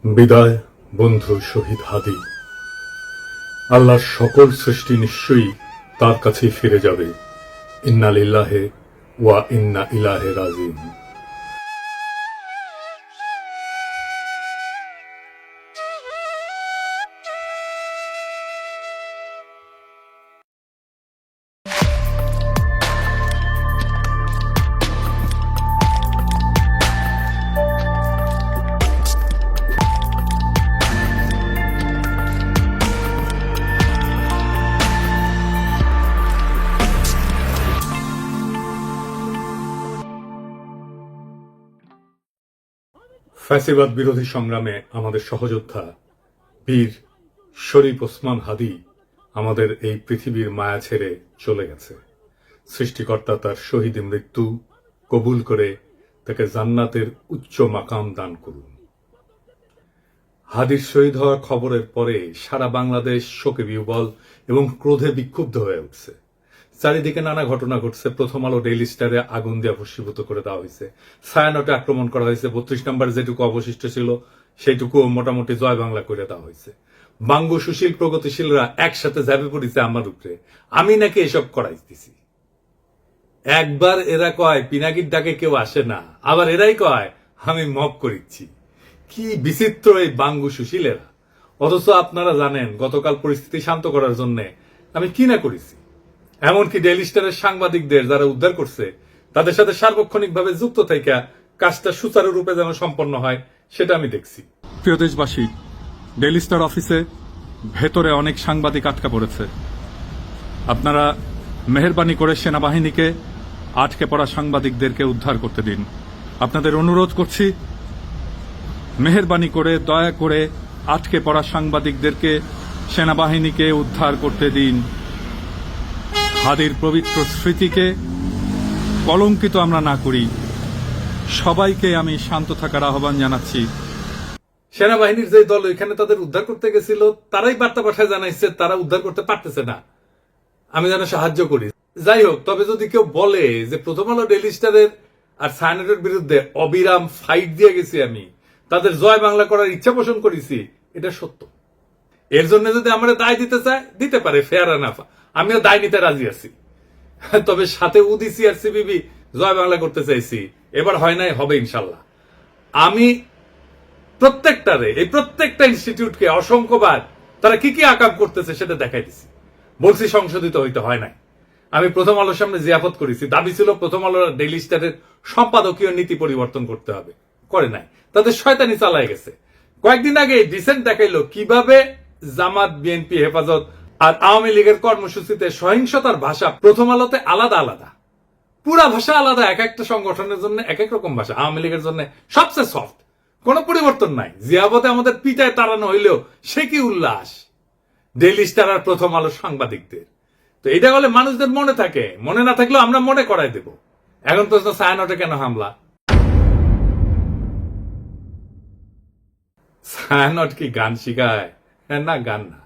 বিদায় বন্ধু শহীদ হাদি। আল্লাহর সকল সৃষ্টি নিশ্চয়ই তার কাছেই ফিরে যাবে। ইন্না লিল্লাহি ওয়া ইন্না ইলাইহি রাজিউন। ফ্যাসিবাদ বিরোধী সংগ্রামে আমাদের সহযোদ্ধা বীর শরীফ ওসমান হাদি আমাদের এই পৃথিবীর মায়া ছেড়ে চলে গেছে। সৃষ্টিকর্তা তার শহীদী মৃত্যু কবুল করে তাকে জান্নাতের উচ্চ মাকাম দান করুন। হাদির শহীদ হওয়ার খবরের পরে সারা বাংলাদেশ শোকে বিহ্বল এবং ক্রোধে বিক্ষুব্ধ হয়ে উঠছে। চারিদিকে নানা ঘটনা ঘটছে। প্রথম আলো ডেইলি স্টারে আগুন দিয়ে ভস্মীভূত করে দেওয়া হয়েছে। ছায়ানটে আক্রমণ করা হয়েছে। 32 নম্বর যেটুকু অবশিষ্ট ছিল সেইটুকু মোটামুটি জয় বাংলা করে দেওয়া হয়েছে। বাঙ্গু সুশীল প্রগতিশীলরা একসাথে ঝাঁপে পড়েছে আমার উপরে, আমি নাকি এসব করাইতেছি। একবার এরা কয় পিনাকির ডাকে কেউ আসে না, আবার এরাই কয় আমি মব করিচ্ছি। কি বিচিত্র এই বাঙ্গু সুশীলেরা। অথচ আপনারা জানেন গতকাল পরিস্থিতি শান্ত করার জন্য আমি কি না করেছি। এমনকি ডেইলি স্টারের সাংবাদিকদের যারা উদ্ধার করছে তাদের সাথে সার্বক্ষণিকভাবে যুক্ত থেকে কাজটা সুচারুরূপে যেন সম্পন্ন হয় সেটা আমি দেখছি। প্রিয় দেশবাসী, ডেইলি স্টার অফিসে ভেতরে অনেক সাংবাদিক আটকা পড়েছে। আপনারা মেহেরবানি করে সেনাবাহিনীকে আটকে পড়া সাংবাদিকদেরকে উদ্ধার করতে দিন। আপনাদের অনুরোধ করছি, মেহেরবানি করে দয়া করে আটকে পড়া সাংবাদিকদেরকে সেনাবাহিনীকে উদ্ধার করতে দিন। হাদির পবিত্র স্মৃতিকে কলঙ্কিত আমরা না করি। সবাইকে আমি শান্ত থাকার আহ্বান জানাচ্ছি। সেনাবাহিনীর যে দল এখানে তাদের উদ্ধার করতে গেছিল তারাই বার্তা পাঠায় জানাইছে তারা উদ্ধার করতে পারতেছে না, আমি যেন সাহায্য করি। যাই হোক, তবে যদি কেউ বলে যে প্রথম আলো ডেইলি স্টারের আর ছায়ানটের বিরুদ্ধে অবিরাম ফাইট দিয়ে গেছি, আমি তাদের জয় বাংলা করার ইচ্ছা পোষণ করেছি, এটা সত্য। এর জন্য যদি আমরা দায় দিতে চায় দিতে পারে, ফেয়ার এনাফ, আমিও দায় নিতে রাজি আছি। তবে সাথে উদিসি আর সিবিবি জয় বাংলা করতে চাইছি, এবার হয় নাই, হবে ইনশাল্লাহ। আমি প্রত্যেকটা ইনস্টিটিউটকে অসংখ্যবার তারা কি কি আকাম করতেছে সেটা দেখাই দিছি। বলছি সংশোধিত হইতে হয় নাই। আমি প্রথম আলোর সামনে জিয়াফত করেছি, দাবি ছিল প্রথম আলো ডেইলি স্টারের সম্পাদকীয় নীতি পরিবর্তন করতে হবে, করে নাই। তাদের শয়তানি চালায় গেছে। কয়েকদিন আগে ডিসেন্ট দেখাইলো কিভাবে জামাত, বিএনপি, হেফাজত আর আওয়ামী লীগের কর্মসূচিতে সহিংসতার ভাষা প্রথম আলোতে আলাদা আলাদা, পুরা ভাষা আলাদা। এক একটা সংগঠনের জন্য এক এক রকম ভাষা। আওয়ামী লীগের জন্য সবচেয়ে সফট, কোনো পরিবর্তন নাই। জিয়াবতে আমাদের পিটায় তাড়ানো হইলেও সে কি উল্লাস ডেইলি স্টার আর প্রথম আলো সাংবাদিকদের। তো এটা বলে মানুষদের মনে থাকে, মনে না থাকলেও আমরা মনে করাই দেব। এখন প্রশ্ন, ছায়ানটে কেন হামলা? ছায়ানট কি গান শিখায়? না, গান না।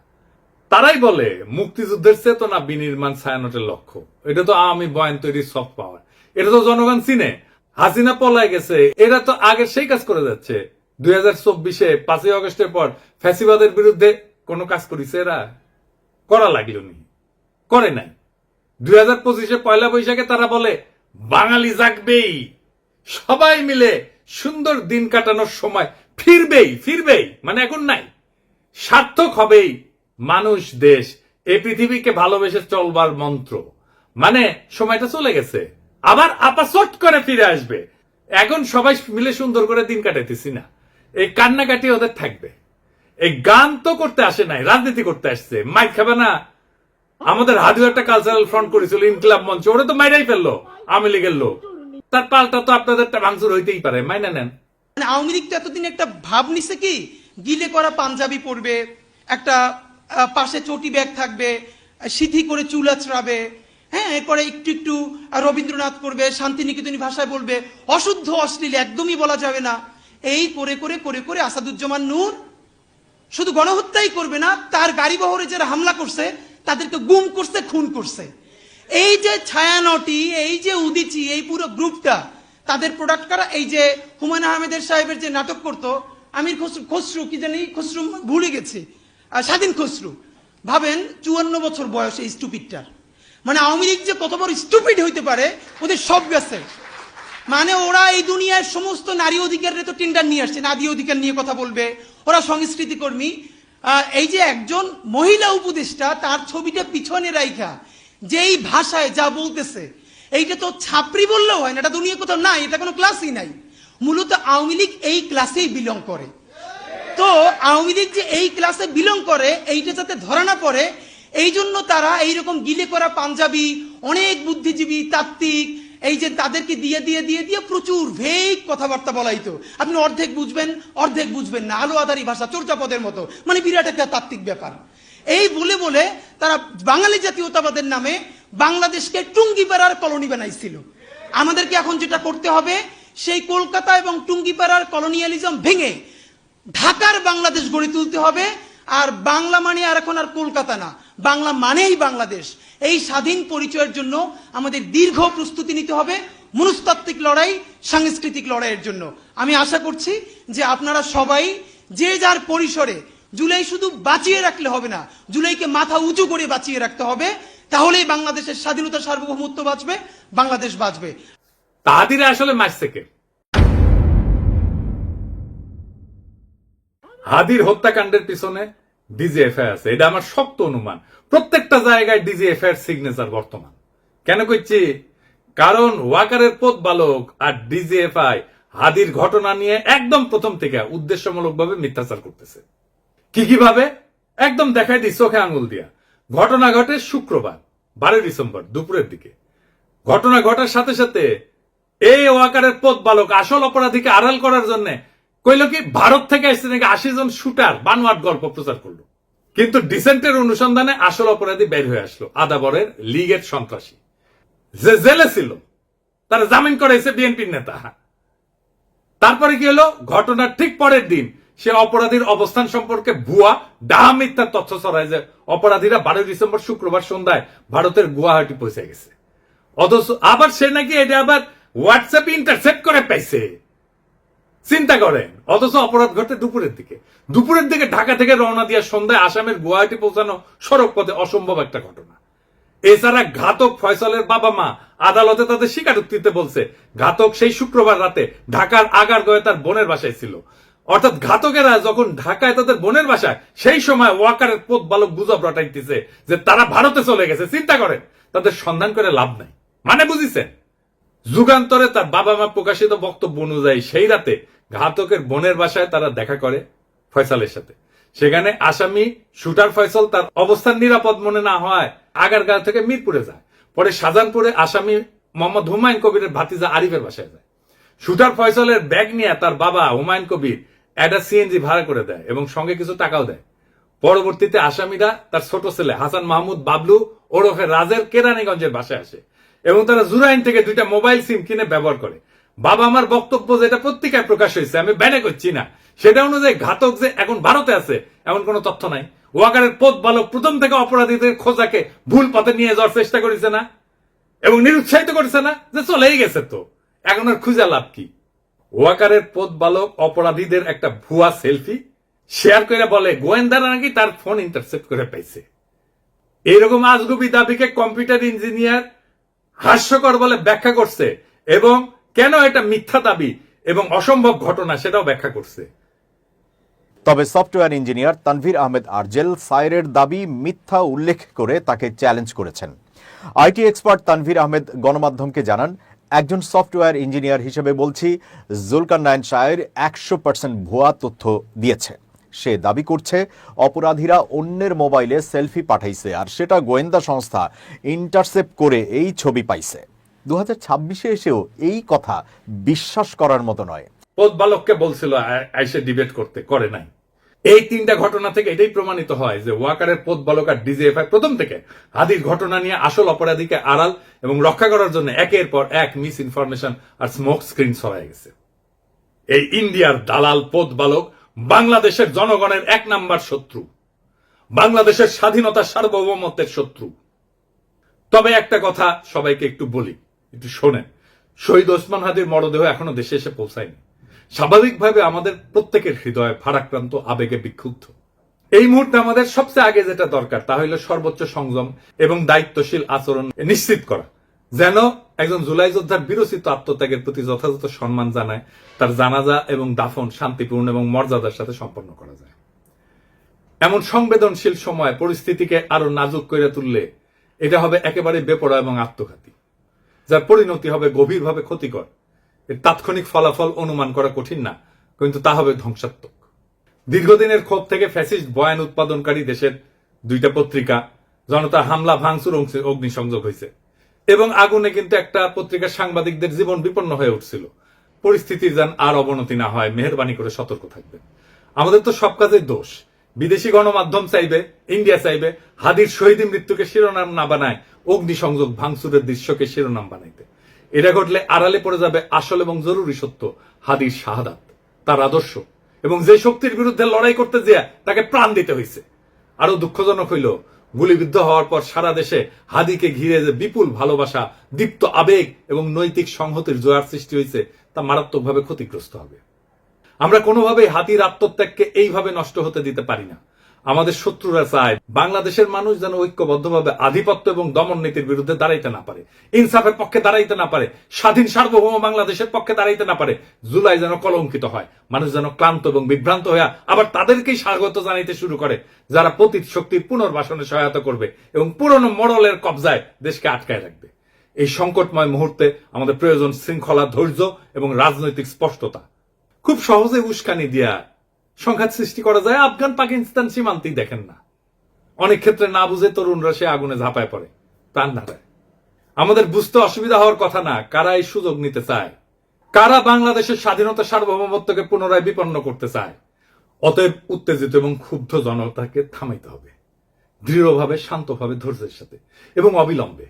তারাই বলে মুক্তিযুদ্ধের চেতনা বিনির্মাণ ছায়ানটের লক্ষ্য। এটা তো আওয়ামী বয়ান তৈরির সফট পাওয়ার। এটা তো জনগণ চিনে। হাসিনা পলায় গেছে, এরা তো আগের সেই কাজ করে যাচ্ছে। 2024-এ 5ই আগস্টের পর ফ্যাসিবাদের বিরুদ্ধে কোনো কাজ করেছে এরা? করা লাগলো নি, করে নাই। 2025-এ পয়লা বৈশাখে তারা বলে বাঙালি জাগবেই, সবাই মিলে সুন্দর দিন কাটানোর সময় ফিরবেই, মানে এখন নাই, সার্থক হবেই মানুষ, দেশ, এই পৃথিবীকে ভালোবেসে চলবার মন্ত্র। মানে সময়টা চলে গেছে, আবার আপাচট করে ফিরে আসবে। এখন সবাই মিলে সুন্দর করে দিন কাটাইতেছি না, এই কান্নাকাটি ওদের থাকবে। এই গান তো করতে আসে নাই, রাজনীতি করতে আসছে। মাইক খাবে না? আমাদের হাদিও একটা কালচারাল ফ্রন্ট করেছিল, ইনকিলাব মঞ্চ, ওরা তো মাইরাই ফেললো আওয়ামী লীগের লোক। তার পাল্টা তো আপনাদের ভাঙচুর হইতেই পারে, মাইনা নেন। আওয়ামী লীগ তো এতদিন একটা ভাব নিছে কি, গিলে করা পাঞ্জাবি পরবে, একটা পাশে চটি ব্যাগ থাকবে, সিথি করে চুল আঁচড়াবে, হ্যাঁ, এরপরে একটু একটু রবীন্দ্রনাথ করবে, শান্তিনিকেতনী ভাষায় বলবে, অশুদ্ধ অশ্লীল একদমই বলা যাবে না। এই করে করে করে করে আসাদুজ্জামান নূর শুধু গণহত্যাই করবে না, তার গাড়ি বহরে যারা হামলা করছে তাদেরকে গুম করছে, খুন করছে। এই যে ছায়ানটি, এই যে উদিচি, এই পুরো গ্রুপটা, তাদের প্রোডাক্ট করা। এই যে হুমায়ুন আহমেদের সাহেবের যে নাটক করতো, আমির খসরু, খসরু কি জানি, খসরু ভুলে গেছি, স্বাধীন খসরু। ভাবেন 54 বছর বয়স এই স্টুপিডটার। মানে আওয়ামী লীগ যে কত বড় স্টুপিড হইতে পারে, ওদের সব গেছে। মানে ওরা এই দুনিয়ার সমস্ত নারী অধিকারের তো টেন্ডার নিয়ে আসছে, নারী অধিকার নিয়ে কথা বলবে, ওরা সংস্কৃতি কর্মী। এই যে একজন মহিলা উপদেষ্টা, তার ছবিটা পিছনে রাইখা যেই ভাষায় যা বলতেছে, এইটা তো ছাপরি বললেও হয় না, এটা দুনিয়া কোথাও নাই, এটা কোনো ক্লাসই নাই। মূলত আওয়ামী লীগ এই ক্লাসেই বিলং করে। তো আওয়ামী লীগ যে এই ক্লাসে বিলং করে, এইটা যাতে ধরা না পড়ে, এই জন্য তারা এইরকম গিলে করা পাঞ্জাবি, অনেক বুদ্ধিজীবী তাত্ত্বিক, এই যে তাদেরকে দিয়ে দিয়ে দিয়ে দিয়ে প্রচুর ভেগ কথাবার্তা বলাইতো। আপনি অর্ধেক বুঝবেন, অর্ধেক বুঝবেন না, আলো আধারি ভাষা, চর্যাপদের মতো, মানে বিরাট একটা তাত্ত্বিক ব্যাপার। এই বলে বলে তারা বাঙালি জাতীয়তাবাদের নামে বাংলাদেশকে টুঙ্গিপাড়ার কলোনি বানাইছিল। আমাদেরকে এখন যেটা করতে হবে, সেই কলকাতা এবং টুঙ্গিপাড়ার কলোনিয়ালিজম ভেঙে ঢাকার বাংলাদেশ গড়ে তুলতে হবে। আর বাংলা মানে আর এখন আর কলকাতা না, বাংলা মানেই বাংলাদেশ। এই স্বাধীন পরিচয়ের জন্য আমাদের দীর্ঘ প্রস্তুতি নিতে হবে, মনস্তাত্ত্বিক লড়াই, সাংস্কৃতিক লড়াইয়ের জন্য। আমি আশা করছি যে আপনারা সবাই যে যার পরিসরে, জুলাই শুধু বাঁচিয়ে রাখলে হবে না, জুলাইকে মাথা উঁচু করে বাঁচিয়ে রাখতে হবে। তাহলেই বাংলাদেশের স্বাধীনতা, সার্বভৌমত্ব বাঁচবে, বাংলাদেশ বাঁচবে। তাহাদিরা আসলে মারছে কে? হাদির হত্যাকাণ্ডের পিছনে ডিজিএফআই আছে, এটা আমার শক্ত অনুমান। প্রত্যেকটা জায়গায় ডিজিএফআই এর সিগনেচার বর্তমান। কেন কইছি? কারণ ওয়াকারের পথ বালক আর ডিজিএফআই হাদির ঘটনা নিয়ে একদম প্রথম থেকে উদ্দেশ্যমূলকভাবে মিথ্যাচার করতেছে। কিভাবে? একদম দেখাই দিই চোখে আঙুল দিয়া। ঘটনা ঘটে শুক্রবার 12 ডিসেম্বর দুপুরের দিকে। ঘটনা ঘটার সাথে সাথে এই ওয়াকারের পথ বালক আসল অপরাধীকে আড়াল করার জন্য কইল কি, ভারত থেকে আসছে নাকি 80 জন শুটার বানোয়াট গল্প প্রচার করলো। কিন্তু ডিসেন্টের অনুসন্ধানে আসল অপরাধী বের হয়ে আসলো, আদাবরের লীগের সন্ত্রাসী যে জেলে ছিল, তারা জামিন করেছে বিএনপির নেতা। তারপরে কি হলো? ঘটনার ঠিক পরের দিন সে অপরাধীর অবস্থান সম্পর্কে ভুয়া ডাহা মিথ্যার তথ্য ছড়ায় যে অপরাধীরা 12 ডিসেম্বর শুক্রবার সন্ধ্যায় ভারতের গুয়াহাটি পৌঁছে গেছে। অথচ আবার সে নাকি এটা আবার হোয়াটসঅ্যাপ ইন্টারসেপ্ট করে পাইছে। চিন্তা করেন। অথচ অপরাধ ঘটে দুপুরের দিকে ঢাকা থেকে রওনা দিয়ে সন্ধ্যায় আসামের গুয়াহাটি পৌঁছানো সড়ক পথে অসম্ভব একটা ঘটনা। এছাড়া ঘাতক ফয়সালের বাবা মা আদালতে তাদের স্বীকারোক্তিতে বলছে, ঘাতক সেই শুক্রবার রাতে ঢাকার আগারগাঁওয়ে তার বোনের বাসায় ছিল। অর্থাৎ ঘাতকেরা যখন ঢাকায় তাদের বোনের বাসায়, সেই সময় ওয়াকারের পথ বালক গুজব রটাইতেছে যে তারা ভারতে চলে গেছে। চিন্তা করেন, তাদের সন্ধান করে লাভ নাই। মানে বুঝিছেন? যুগান্তরে তার বাবা মা প্রকাশিত বক্তব্য অনুযায়ী সেই রাতে ঘাতকের বোনের বাসায় তারা দেখা করে ফয়সালের সাথে। সেখানে আসামি শুটার ফয়সাল তার অবস্থান নিরাপদ মনে না হয় আগারগাঁও থেকে মিরপুরে যায়। পরে শাহজাহানপুরে আসামি মোহাম্মদ হুমায়ুন কবিরের ভাতিজা আরিফের বাসায় যায়। শুটার ফয়সালের ব্যাগ নিয়ে তার বাবা হুমায়ুন কবির একটা সিএনজি ভাড়া করে দেয় এবং সঙ্গে কিছু টাকাও দেয়। পরবর্তীতে আসামিরা তার ছোট ছেলে হাসান মাহমুদ বাবলু ওরফে রাজের কেরানীগঞ্জের বাসায় আসে এবং তারা জুরাইন থেকে 2টা মোবাইল সিম কিনে ব্যবহার করে। বাবা আমার বক্তব্য যেটা পত্রিকায় প্রকাশ হয়েছে, আমি ব্যানে করছি না, সেটা অনুযায়ী ঘাতক যে এখন ভারতে আছে এমন কোন তথ্য নাই। ওয়াকারের পথ বালক প্রথম থেকে অপরাধীদের খোঁজাকে ভুল পথে নিয়ে যাওয়ার চেষ্টা করেছে না এবং নিরুৎসাহিত করেছে না যে চলেই গেছে, তো এখন আর খুঁজে লাভ কি? ওয়াকারের পথ বালক অপরাধীদের একটা ভুয়া সেলফি শেয়ার করে বলে গোয়েন্দারা নাকি তার ফোন ইন্টারসেপ্ট করে পাইছে। এইরকম আজগুবি দাবিকে কম্পিউটার ইঞ্জিনিয়ার হাস্যকর বলে ব্যাখ্যা করছে এবং কেন এটা মিথ্যা দাবি এবং অসম্ভব ঘটনা সেটাও ব্যাখ্যা করছে। তবে সফটওয়্যার ইঞ্জিনিয়ার তানভীর আহমেদ আরজেল সাইরের দাবি মিথ্যা উল্লেখ করে তাকে চ্যালেঞ্জ করেছেন। আইটি এক্সপার্ট তানভীর আহমেদ গণমাধ্যমকে জানান, একজন সফটওয়্যার ইঞ্জিনিয়ার হিসেবে বলছি, জুলকারনাইন সায়ের 100% ভুয়া তথ্য দিয়েছে। সে দাবি করছে অপরাধীরা অন্যের মোবাইলে সেলফি পাঠাইছে আর সেটা গোয়েন্দা সংস্থা ইন্টারসেপ্ট করে এই ছবি পাইছে। 2026-এ এসেও এই কথা বিশ্বাস করার মতো নয়। পথ বালককে বলছিল আইসে ডিবেট করতে, করে নাই। এই 3টা ঘটনা থেকে এটাই প্রমাণিত হয় যে ওয়াকারের পথ বালক আর ডিজিএফআই প্রথম থেকে হাদির ঘটনা নিয়ে আসল অপরাধীকে আড়াল এবং রক্ষা করার জন্য একের পর এক মিস ইনফরমেশন আর স্মোক স্ক্রিন ছড়ায় গেছে। এই ইন্ডিয়ার দালাল পথ বালক বাংলাদেশের জনগণের 1 নাম্বার শত্রু, বাংলাদেশের স্বাধীনতা সার্বভৌমত্বের শত্রু। তবে একটা কথা সবাইকে একটু বলি, একটু শোনেন। শহীদ ওসমান হাদির মরদেহ এখনো দেশে এসে পৌঁছায়নি। স্বাভাবিকভাবে আমাদের প্রত্যেকের হৃদয় ভারাক্রান্ত আবেগে বিক্ষুব্ধ। এই মুহূর্তে আমাদের সবচেয়ে আগে যেটা দরকার তা হলো সর্বোচ্চ সংযম এবং দায়িত্বশীল আচরণ নিশ্চিত করা, যেন একজন জুলাই যোদ্ধার বিরচিত আত্মত্যাগের প্রতি যথাযথ সম্মান জানায় তার জানাজা এবং দাফন শান্তিপূর্ণ এবং মর্যাদার সাথে সম্পন্ন করা যায়। এমন সংবেদনশীল সময় পরিস্থিতিকে আরো নাজুক করে তুললে এটা হবে একেবারে বেপরোয়া এবং আত্মঘাতী, যার পরিণতি হবে গভীরভাবে ক্ষতিকর। এর তাৎক্ষণিক ফলাফল অনুমান করা কঠিন না, কিন্তু তা হবে ধ্বংসাত্মক। দীর্ঘদিনের ক্ষোভ থেকে ফ্যাসিস্ট বয়ান উৎপাদনকারী দেশের দুইটা পত্রিকা জনতা হামলা ভাঙচুর অগ্নিসংযোগ হয়েছে এবং আগুনে কিন্তু একটা পত্রিকার সাংবাদিকদের জীবন বিপন্ন হয়ে উঠছিল। পরিস্থিতির যেন আর অবনতি না হয় মেহেরবানি করে সতর্ক থাকবেন। আমাদের তো সব কাজেই দোষ। বিদেশি গণমাধ্যম চাইবে, ইন্ডিয়া চাইবে হাদির শহীদী মৃত্যুকে শিরোনাম না বানায় অগ্নিসংযোগ ভাঙচুরের দৃশ্যকে শিরোনাম বানাইতে। এটা ঘটলে আড়ালে পড়ে যাবে আসল এবং জরুরি সত্য, হাদির শাহাদাত, তার আদর্শ এবং যে শক্তির বিরুদ্ধে লড়াই করতে যেয়ে তাকে প্রাণ দিতে হয়েছে। আরো দুঃখজনক হইল গুলিবিদ্ধ হওয়ার পর সারা দেশে হাদিকে ঘিরে যে বিপুল ভালোবাসা, দীপ্ত আবেগ এবং নৈতিক সংহতির জোয়ার সৃষ্টি হয়েছে তা মারাত্মকভাবে ক্ষতিগ্রস্ত হবে। আমরা কোনোভাবেই হাদির আত্মত্যাগকে এইভাবে নষ্ট হতে দিতে পারি না। আমাদের শত্রুরা চায় বাংলাদেশের মানুষ যেন ঐক্যবদ্ধভাবে আধিপত্য এবং দমন নীতির বিরুদ্ধে দাঁড়াইতে না পারে, ইনসাফের পক্ষে দাঁড়াইতে না পারে, স্বাধীন সার্বভৌম বাংলাদেশের পক্ষে দাঁড়াইতে না পারে। জুলাই যেন কলঙ্কিত হয়, মানুষ যেন ক্লান্ত এবং বিভ্রান্ত হয়ে আবার তাদেরকেই স্বাগত জানাইতে শুরু করে যারা পতিত শক্তির পুনর্বাসনে সহায়তা করবে এবং পুরনো মডেলের কবজায় দেশকে আটকায় রাখবে। এই সংকটময় মুহূর্তে আমাদের প্রয়োজন শৃঙ্খলা, ধৈর্য এবং রাজনৈতিক স্পষ্টতা। খুব সহজে উস্কানি দিয়া সংঘাত সৃষ্টি করা যায়। আফগান পাকিস্তান সীমান্তেই দেখেন না, অনেক ক্ষেত্রে না বুঝে তরুণরা সে আগুনে ঝাঁপায় পড়ে, প্রাণ হারায়। আমাদের বুঝতে অসুবিধা হওয়ার কথা না কারা এই সুযোগ নিতে চায়, কারা বাংলাদেশের স্বাধীনতা সার্বভৌমত্বকে পুনরায় বিপন্ন করতে চায়। অতএব উত্তেজিত এবং ক্ষুব্ধ জনতাকে থামাইতে হবে দৃঢ়ভাবে, শান্তভাবে, ধৈর্যের সাথে এবং অবিলম্বে।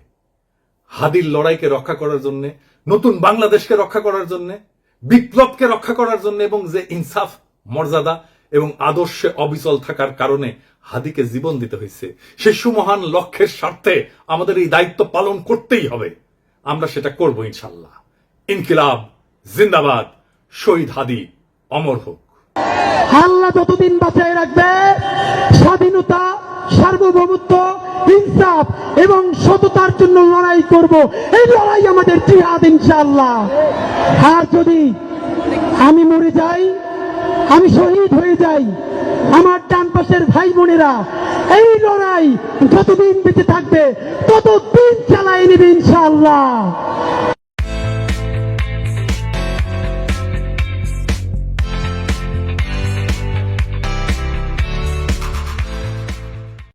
হাদির লড়াইকে রক্ষা করার জন্য, নতুন বাংলাদেশকে রক্ষা করার জন্য, বিপ্লবকে রক্ষা করার জন্য এবং যে ইনসাফ, মর্যাদা এবং আদর্শে অবিচল থাকার কারণে হাদিকে জীবন দিতে হয়েছে, সেই সুমহান লক্ষ্যের স্বার্থে আমাদের এই দায়িত্ব পালন করতেই হবে। আমরা সেটা করব ইনশাল্লাহ। ইনকিলাব জিন্দাবাদ, শহীদ হাদি অমর হোক। আল্লাহ যতদিন বাঁচায় রাখবে, স্বাধীনতা, সার্বভৌমত্ব, ইনসাফ এবং সততার জন্য লড়াই করব। এই লড়াই আমাদের জিহাদ ইনশাআল্লাহ। আর যদি আমি মরে যাই, আমি শহীদ হয়ে যাই, আমার ডান পাশের ভাই বোনেরা এই লড়াই যতদিন বেঁচে থাকবে ততদিন চালায় নেবে ইনশাআল্লাহ।